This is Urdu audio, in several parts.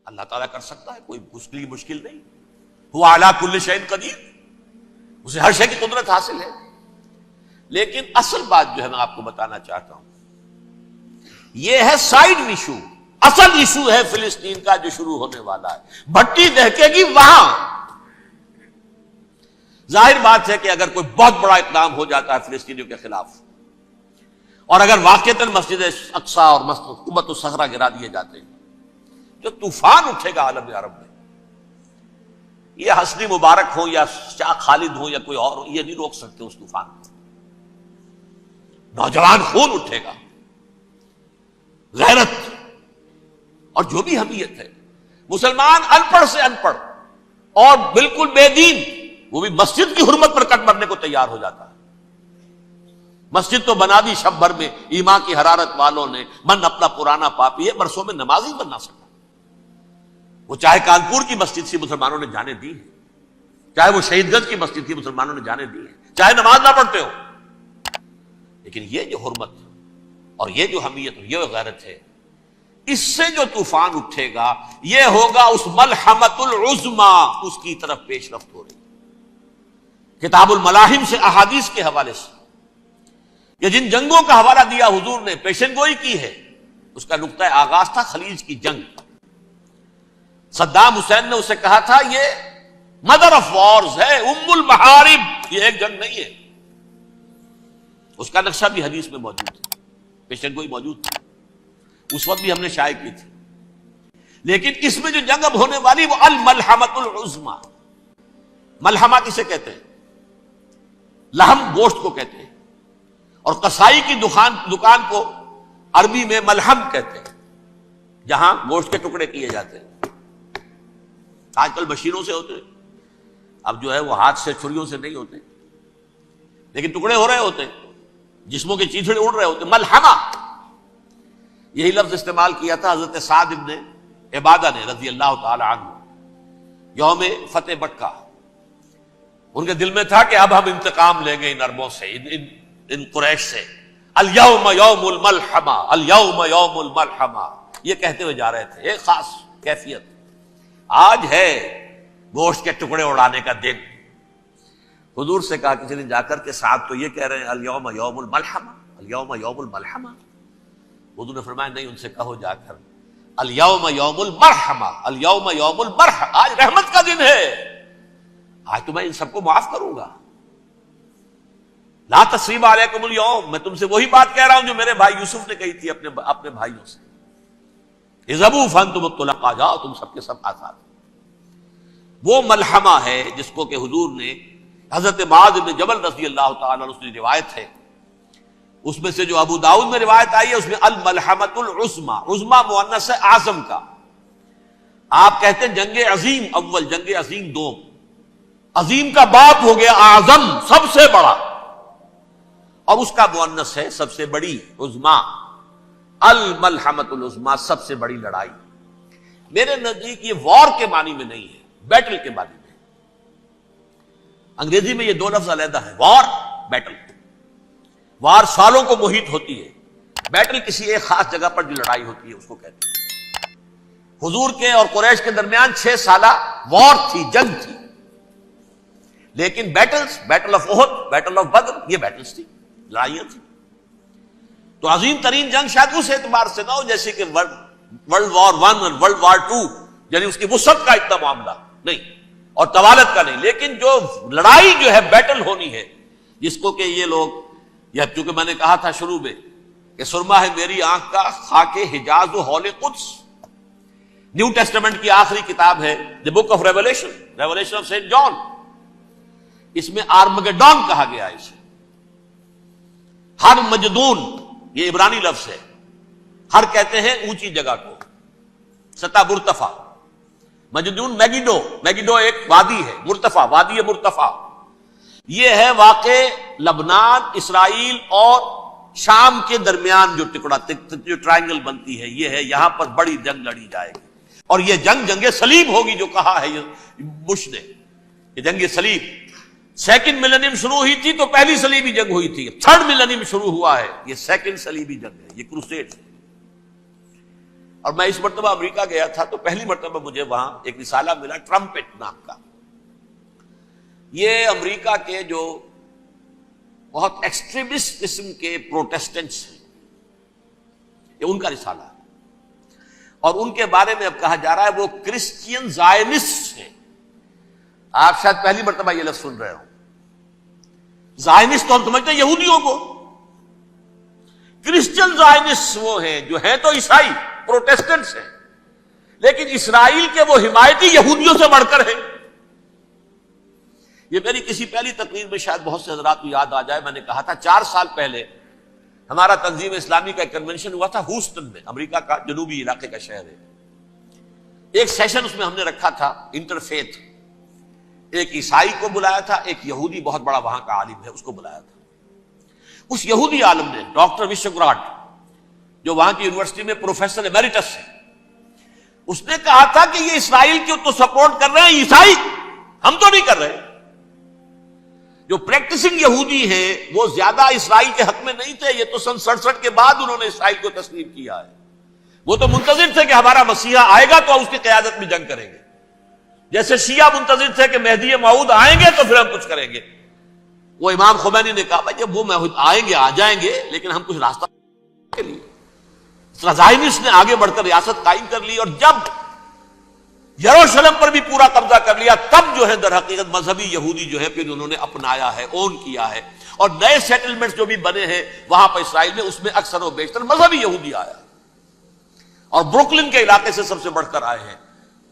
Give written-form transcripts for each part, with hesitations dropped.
اللہ تعالیٰ کر سکتا ہے، کوئی اس کے لیے مشکل نہیں. هو علی کل شیء قدیر، اسے ہر شے کی قدرت حاصل ہے. لیکن اصل بات جو ہے میں آپ کو بتانا چاہتا ہوں، یہ ہے سائیڈ ایشو. اصل ایشو ہے فلسطین کا جو شروع ہونے والا ہے. بھٹی دہکے گی وہاں. ظاہر بات ہے کہ اگر کوئی بہت بڑا اقدام ہو جاتا ہے فلسطینیوں کے خلاف، اور اگر واقعتاً مسجد اقصی اور قبۃ الصخرہ گرا دیے جاتے ہیں، جو طوفان اٹھے گا عالم عرب میں، یہ حسنی مبارک ہو یا شاہ خالد ہو یا کوئی اور ہو، یہ نہیں روک سکتے اس طوفان کو. نوجوان خون اٹھے گا، غیرت اور جو بھی حمیت ہے. مسلمان ان پڑھ سے ان پڑھ اور بالکل بے دین، وہ بھی مسجد کی حرمت پر کٹ مرنے کو تیار ہو جاتا ہے. مسجد تو بنا دی شب بھر میں ایمان کی حرارت والوں نے، من اپنا پرانا پاپی ہے، برسوں میں نماز ہی بن نہ سکا. وہ چاہے کانپور کی مسجد سے مسلمانوں نے جانے دی ہے، چاہے وہ شہید گنج کی مسجد تھی مسلمانوں نے جانے دی ہے، چاہے نماز نہ پڑھتے ہو. لیکن یہ جو حرمت اور یہ جو حمیت اور یہ غیرت ہے، اس سے جو طوفان اٹھے گا یہ ہوگا اس ملحمۃ العظما، اس کی طرف پیش رفت ہو رہی. کتاب الملاحم سے احادیث کے حوالے سے یہ جن جنگوں کا حوالہ دیا حضور نے، پیشن گوئی کی ہے، اس کا نقطہ آغاز تھا خلیج کی جنگ. صدام حسین نے اسے کہا تھا یہ مدر آف وارز ہے، ام المحارب، یہ ایک جنگ نہیں ہے. اس کا نقشہ بھی حدیث میں موجود ہے، پیشن گوئی موجود تھی، اس وقت بھی ہم نے شائع کی تھی. لیکن اس میں جو جنگ اب ہونے والی وہ الملحمۃ العظما. ملحمہ کسے کہتے ہیں؟ لحم گوشت کو کہتے ہیں، اور قصائی کی دکان کو عربی میں ملحم کہتے ہیں، جہاں گوشت کے ٹکڑے کیے جاتے ہیں. آج کل مشینوں سے ہوتے ہیں، اب جو ہے وہ ہاتھ سے چھریوں سے نہیں ہوتے، لیکن ٹکڑے ہو رہے ہوتے ہیں، جسموں کے چیتھڑے اڑ رہے ہوتے ہیں. ملحمہ، یہی لفظ استعمال کیا تھا حضرت سعد ابن عبادہ نے رضی اللہ تعالی عنہ یوم فتح مکہ. ان کے دل میں تھا کہ اب ہم انتقام لیں گے ان عربوں سے، ان قریش سے. الیوم یوم الملحمہ، الیوم یوم الملحمہ، یہ کہتے ہوئے جا رہے تھے. ایک خاص کیفیت، آج ہے گوشت کے ٹکڑے اڑانے کا دن. حضور سے کہا کسی دن جا کر کے سعد تو یہ کہہ رہے ہیں الیوم یوم الملحمہ، الیوم یوم الملحمہ. حضور نے فرمایا نہیں، ان سے کہو جا کر الیوم یوم المرحمہ، الیوم یوم المرحمہ، آج رحمت کا دن ہے، آج تو میں ان سب کو معاف کروں گا. لا تثریب علیکم اليوم، میں تم سے وہی بات کہہ رہا ہوں جو میرے بھائی یوسف نے کہی تھی اپنے بھائیوں سے. اذهبوا فانتم الطلقاء، جاؤ تم سب کے سب آزاد. وہ ملحمہ ہے جس کو کہ حضور نے حضرت معاذ بن جبل رضی اللہ تعالیٰ عنہ کی روایت ہے، اس میں سے جو ابو داؤد میں روایت آئی ہے اس میں الملحمۃ العظما، عظما مؤنث ہے اعظم کا. آپ کہتے ہیں جنگ عظیم اول، جنگ عظیم دوم. عظیم کا باپ ہو گیا اعظم، سب سے بڑا، اور اس کا مؤنث ہے سب سے بڑی، عظما. الملحمۃ العظما، سب سے بڑی لڑائی. میرے نزدیک یہ وار کے معنی میں نہیں ہے، بیٹل کے معنی میں. انگریزی میں یہ دو لفظ علیحدہ ہیں، وار، بیٹل. وار سالوں کو محیط ہوتی ہے، بیٹل کسی ایک خاص جگہ پر جو لڑائی ہوتی ہے اس کو کہتے ہیں. حضور کے اور قریش کے درمیان 6 سالہ وار تھی، جنگ تھی. لیکن battles, battle of Uhud, battle of Badr, یہ بیٹلز تھی، لڑائیاں تھی. تو عظیم ترین جنگ شاید اس اعتبار سے نہ ہو جیسے کہ ورلڈ وار 1 اور ورلڈ وار 2، یعنی اس کی وسعت کا اتنا معاملہ نہیں اور طوالت کا نہیں. لیکن جو لڑائی جو ہے بیٹل ہونی ہے، جس کو کہ یہ لوگ، یا چونکہ میں نے کہا تھا شروع میں کہ سرما ہے میری آنکھ کا خاک حجاز و حول قدس. نیو ٹیسٹمنٹ کی آخری کتاب ہے the book of revelation, revelation of saint John. اس میں آرمگڈون کہا گیا ہے اسے. ہر مجدون، یہ عبرانی لفظ ہے. ہر کہتے ہیں اونچی جگہ کو، سطح مرتفع. مجدون میگیڈو، میگیڈو ایک وادی ہے، مرتفع، وادی مرتفع. یہ ہے واقع لبنان، اسرائیل اور شام کے درمیان جو ٹکڑا، جو ٹرائنگل بنتی ہے، یہ ہے. یہاں پر بڑی جنگ لڑی جائے گی، اور یہ جنگ صلیب ہوگی جو کہا ہے بش نے، یہ جنگ صلیب. سیکنڈ ملینیم شروع ہوئی تھی تو پہلی صلیبی جنگ ہوئی تھی. 3rd ملینیم شروع ہوا ہے، یہ سیکنڈ صلیبی جنگ ہے، یہ کروسیڈ ہے. اور میں اس مرتبہ امریکہ گیا تھا تو پہلی مرتبہ مجھے وہاں ایک رسالہ ملا ٹرمپٹ نام کا. یہ امریکہ کے جو بہت ایکسٹریمسٹ قسم کے پروٹیسٹنٹس ہیں، یہ ان کا رسالہ ہے، اور ان کے بارے میں اب کہا جا رہا ہے وہ کرسچین زائنسٹ ہیں. آپ شاید پہلی مرتبہ یہ لفظ سن رہے ہو. زائنسٹ تو ہم سمجھتے ہیں یہودیوں کو، کرسچین زائنسٹ وہ ہیں جو ہیں تو عیسائی پروٹیسٹنٹس ہیں، لیکن اسرائیل کے وہ حمایتی یہودیوں سے بڑھ کر ہیں. یہ میری کسی پہلی تقریر میں شاید بہت سے حضرات کو یاد آ جائے، میں نے کہا تھا 4 سال پہلے ہمارا تنظیم اسلامی کا ایک کنونشن ہوا تھا ہوسٹن میں، امریکہ کا جنوبی علاقے کا شہر ہے. ایک سیشن اس میں ہم نے رکھا تھا انٹرفیتھ، ایک عیسائی کو بلایا تھا، ایک یہودی بہت بڑا وہاں کا عالم ہے اس کو بلایا تھا. اس یہودی عالم نے ڈاکٹر وشوگراٹ، جو وہاں کی یونیورسٹی میں پروفیسر ایمیریٹس ہے، اس نے کہا تھا کہ یہ اسرائیل کی تو سپورٹ کر رہے ہیں عیسائی، ہم تو نہیں کر رہے. جو پریکٹسنگ یہودی ہیں وہ زیادہ اسرائیل کے حق میں نہیں تھے، یہ تو سن 67 کے بعد انہوں نے اسرائیل کو تسلیم کیا ہے. وہ تو منتظر تھے کہ ہمارا مسیحا آئے گا تو اس کی قیادت میں جنگ کریں گے، جیسے شیعہ منتظر تھے کہ مہدی موعود آئیں گے تو پھر ہم کچھ کریں گے. وہ امام خمینی نے کہا بھائی جب وہ آئیں گے آ جائیں گے، لیکن ہم کچھ راستہ کے لیے. زائنسٹ نے آگے بڑھ کر ریاست قائم کر لی، اور جب یروشلم پر بھی پورا قبضہ کر لیا تب جو ہے در حقیقت مذہبی یہودی جو ہے پھر انہوں نے اپنایا ہے، اون کیا ہے، اور نئے سیٹلمنٹس جو بھی بنے ہیں وہاں پر اسرائیل میں، اس میں اکثر و بیشتر مذہبی یہودی آیا، اور بروکلن کے علاقے سے سب سے بڑھ کر آئے ہیں،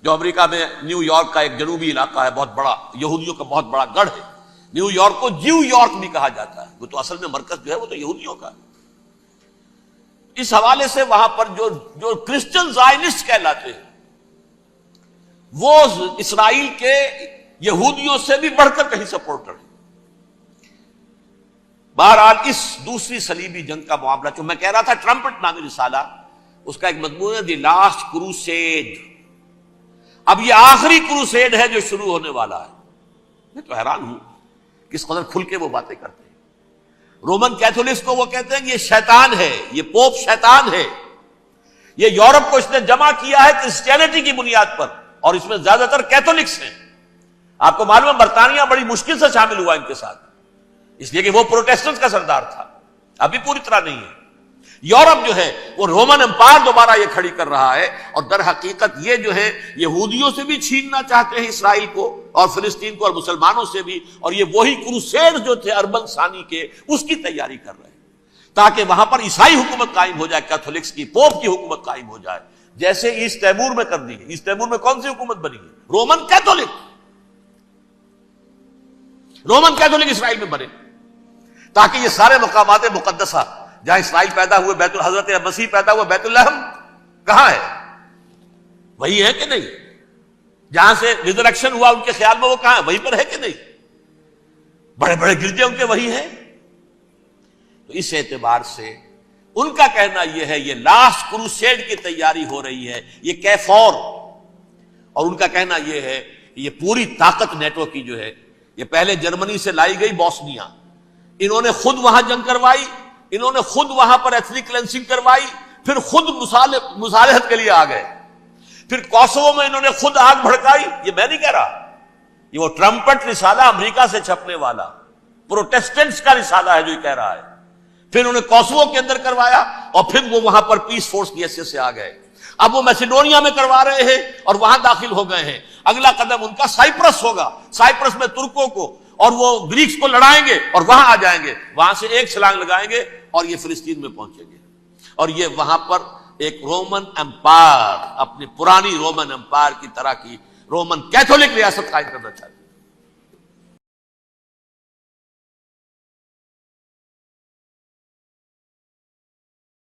جو امریکہ میں نیو یارک کا ایک جنوبی علاقہ ہے، بہت بڑا یہودیوں کا بہت بڑا گڑھ ہے. نیو یارک کو جیو یارک بھی کہا جاتا ہے، وہ تو اصل میں مرکز جو ہے وہ تو یہودیوں کا ہے. اس حوالے سے وہاں پر جو کرسچن زائنسٹ کہلاتے ہیں وہ اسرائیل کے یہودیوں سے بھی بڑھ کر کہیں سپورٹر ہیں. بہرحال اس دوسری صلیبی جنگ کا معاملہ جو میں کہہ رہا تھا، ٹرمپٹ نامی رسالہ، اس کا ایک مضمون ہے دی لاسٹ کروسیڈ. اب یہ آخری کروسیڈ ہے جو شروع ہونے والا ہے. میں تو حیران ہوں کس قدر کھل کے وہ باتیں کرتے ہیں. رومن کیتھولکس کو وہ کہتے ہیں یہ شیطان ہے، یہ پوپ شیطان ہے، یہ یورپ کو اس نے جمع کیا ہے کرسچینٹی کی بنیاد پر، اور اس میں زیادہ تر کیتھولکس ہیں. آپ کو معلوم ہے برطانیہ بڑی مشکل سے شامل ہوا ان کے ساتھ، اس لیے کہ وہ پروٹیسٹنٹ کا سردار تھا، ابھی پوری طرح نہیں ہے. یورپ جو ہے وہ رومن امپائر دوبارہ یہ کھڑی کر رہا ہے، اور در حقیقت یہ جو ہے یہودیوں سے بھی چھیننا چاہتے ہیں اسرائیل کو اور فلسطین کو، اور مسلمانوں سے بھی، اور یہ وہی کروسیڈ جو تھے اربن ثانی کے اس کی تیاری کر رہے ہیں تاکہ وہاں پر عیسائی حکومت قائم ہو جائے، کیتھولکس کی، پوپ کی حکومت قائم ہو جائے، جیسے ایسٹ تیمور میں کر دی ہے. ایسٹ تیمور میں کون سی حکومت بنی ہے؟ Roman Catholic. رومن کیتھولک اسرائیل میں بنے تاکہ یہ سارے مقامات مقدسہ جہاں اسرائیل پیدا ہوئے، بیت حضرت مسیح پیدا ہوئے، بیت الحم کہاں ہے؟ وہی ہے کہ نہیں؟ جہاں سے ریزریکشن ہوا ان کے خیال میں وہ کہاں ہے؟ وہیں پر ہے کہ نہیں؟ بڑے بڑے گرجے ان کے وہی ہیں. تو اس اعتبار سے ان کا کہنا یہ ہے یہ لاسٹ کروسیڈ کی تیاری ہو رہی ہے، یہ کیفور. اور ان کا کہنا یہ ہے کہ یہ پوری طاقت نیٹو کی جو ہے، یہ پہلے جرمنی سے لائی گئی بوسنیا، انہوں نے خود وہاں جنگ کروائی، انہوں نے خود وہاں پر ایتھنک کلینسنگ کروائی، پھر خود مصالحت کے لیے آ گئے، پھر کوسوو میں انہوں نے خود آگ بھڑکائی. یہ میں نہیں کہہ رہا، یہ وہ ٹرمپٹ رسالہ امریکہ سے چھپنے والا پروٹیسٹنٹس کا رسالہ ہے جو یہ کہہ رہا ہے. پھر انہوں نے کوسوو کے اندر کروایا، اور پھر وہ وہاں پر پیس فورس کی حیثیت سے آ گئے. اب وہ میسیڈونیا میں کروا رہے ہیں اور وہاں داخل ہو گئے ہیں. اگلا قدم ان کا سائپرس ہوگا، سائپرس میں ترکوں کو اور وہ گریکس کو لڑائیں گے اور وہاں آ جائیں گے، وہاں سے ایک چھلانگ لگائیں گے اور یہ فلسطین میں پہنچیں گے، اور یہ وہاں پر ایک رومن امپائر، اپنی پرانی رومن امپائر کی طرح کی رومن کیتھولک ریاست قائم کرنا چاہتے ہیں.